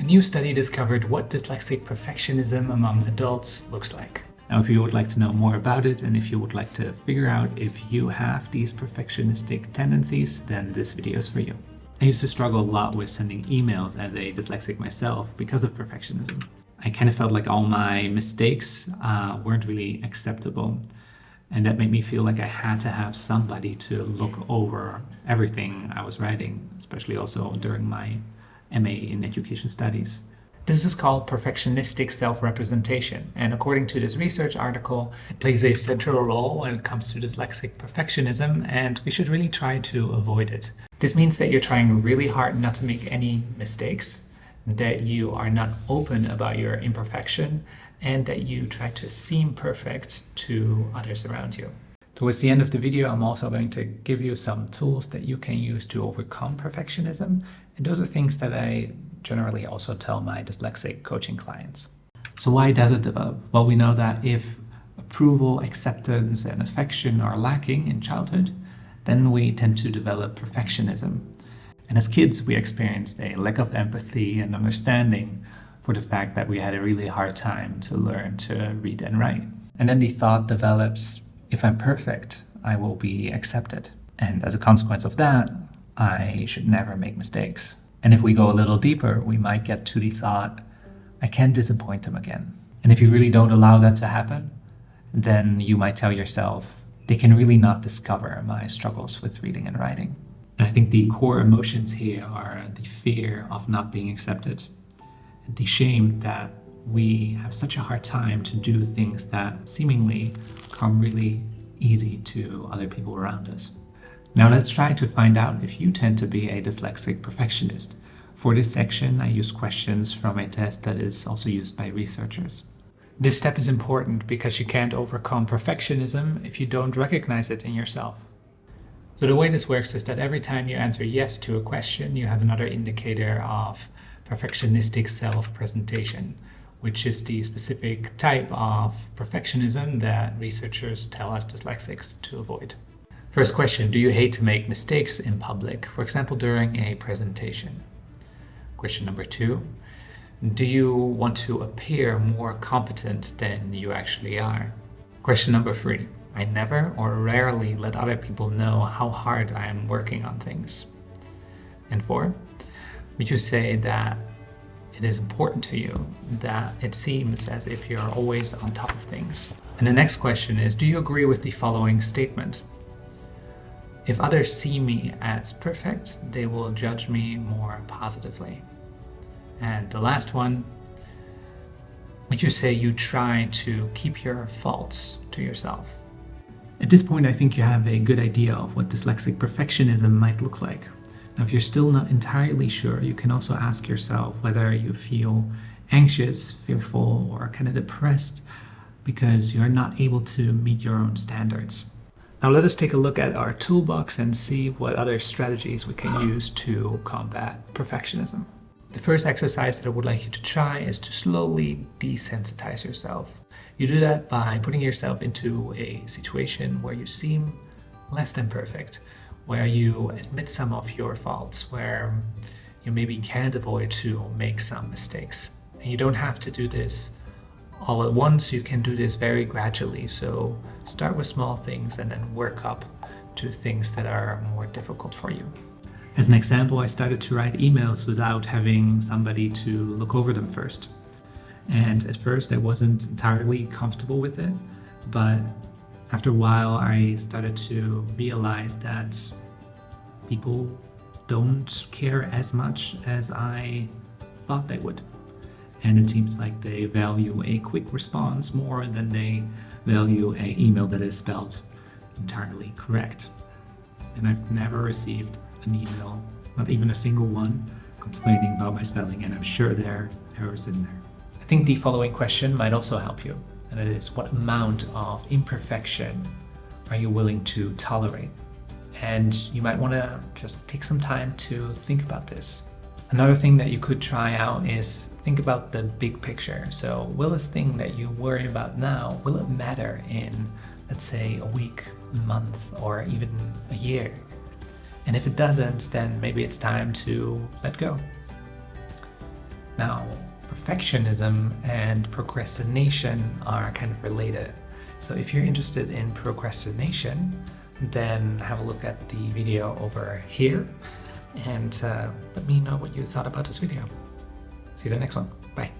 new study discovered what dyslexic perfectionism among adults looks like. Now, if you would like to know more about it, and if you would like to figure out if you have these perfectionistic tendencies, then this video is for you. I used to struggle a lot with sending emails as a dyslexic myself because of perfectionism. I kind of felt like all my mistakes weren't really acceptable. And that made me feel like I had to have somebody to look over everything I was writing, especially also during my MA in Education Studies. This is called perfectionistic self-representation, and according to this research article, it plays a central role when it comes to dyslexic perfectionism, and we should really try to avoid it. This means that you're trying really hard not to make any mistakes, that you are not open about your imperfection, and that you try to seem perfect to others around you. Towards the end of the video, I'm also going to give you some tools that you can use to overcome perfectionism. And those are things that I generally also tell my dyslexic coaching clients. So why does it develop? Well, we know that if approval, acceptance, and affection are lacking in childhood, then we tend to develop perfectionism. And as kids, we experienced a lack of empathy and understanding for the fact that we had a really hard time to learn to read and write. And then the thought develops, if I'm perfect, I will be accepted. And as a consequence of that, I should never make mistakes. And if we go a little deeper, we might get to the thought, I can't disappoint them again. And if you really don't allow that to happen, then you might tell yourself, they can really not discover my struggles with reading and writing. And I think the core emotions here are the fear of not being accepted, and the shame that we have such a hard time to do things that seemingly come really easy to other people around us. Now let's try to find out if you tend to be a dyslexic perfectionist. For this section, I use questions from a test that is also used by researchers. This step is important because you can't overcome perfectionism if you don't recognize it in yourself. So the way this works is that every time you answer yes to a question, you have another indicator of perfectionistic self-presentation, which is the specific type of perfectionism that researchers tell us dyslexics to avoid. First question, do you hate to make mistakes in public, for example, during a presentation? Question number 2, do you want to appear more competent than you actually are? Question number 3, I never or rarely let other people know how hard I am working on things. And 4, would you say that it is important to you that it seems as if you're always on top of things? And the next question is, do you agree with the following statement? If others see me as perfect, they will judge me more positively. And the last one, would you say you try to keep your faults to yourself? At this point, I think you have a good idea of what dyslexic perfectionism might look like. Now, if you're still not entirely sure, you can also ask yourself whether you feel anxious, fearful, or kind of depressed because you're not able to meet your own standards. Now let us take a look at our toolbox and see what other strategies we can use to combat perfectionism. The first exercise that I would like you to try is to slowly desensitize yourself. You do that by putting yourself into a situation where you seem less than perfect, where you admit some of your faults, where you maybe can't avoid to make some mistakes. And you don't have to do this all at once, you can do this very gradually. So start with small things and then work up to things that are more difficult for you. As an example, I started to write emails without having somebody to look over them first. And at first I wasn't entirely comfortable with it, but after a while I started to realize that people don't care as much as I thought they would. And it seems like they value a quick response more than they value an email that is spelled entirely correct. And I've never received an email, not even a single one, complaining about my spelling, and I'm sure there are errors in there. I think the following question might also help you, and it is, what amount of imperfection are you willing to tolerate? And you might want to just take some time to think about this. Another thing that you could try out is think about the big picture. So will this thing that you worry about now, will it matter in, let's say, a week, a month, or even a year? And if it doesn't, then maybe it's time to let go. Now, perfectionism and procrastination are kind of related. So if you're interested in procrastination, then have a look at the video over here and let me know what you thought about this video. See you in the next one. Bye.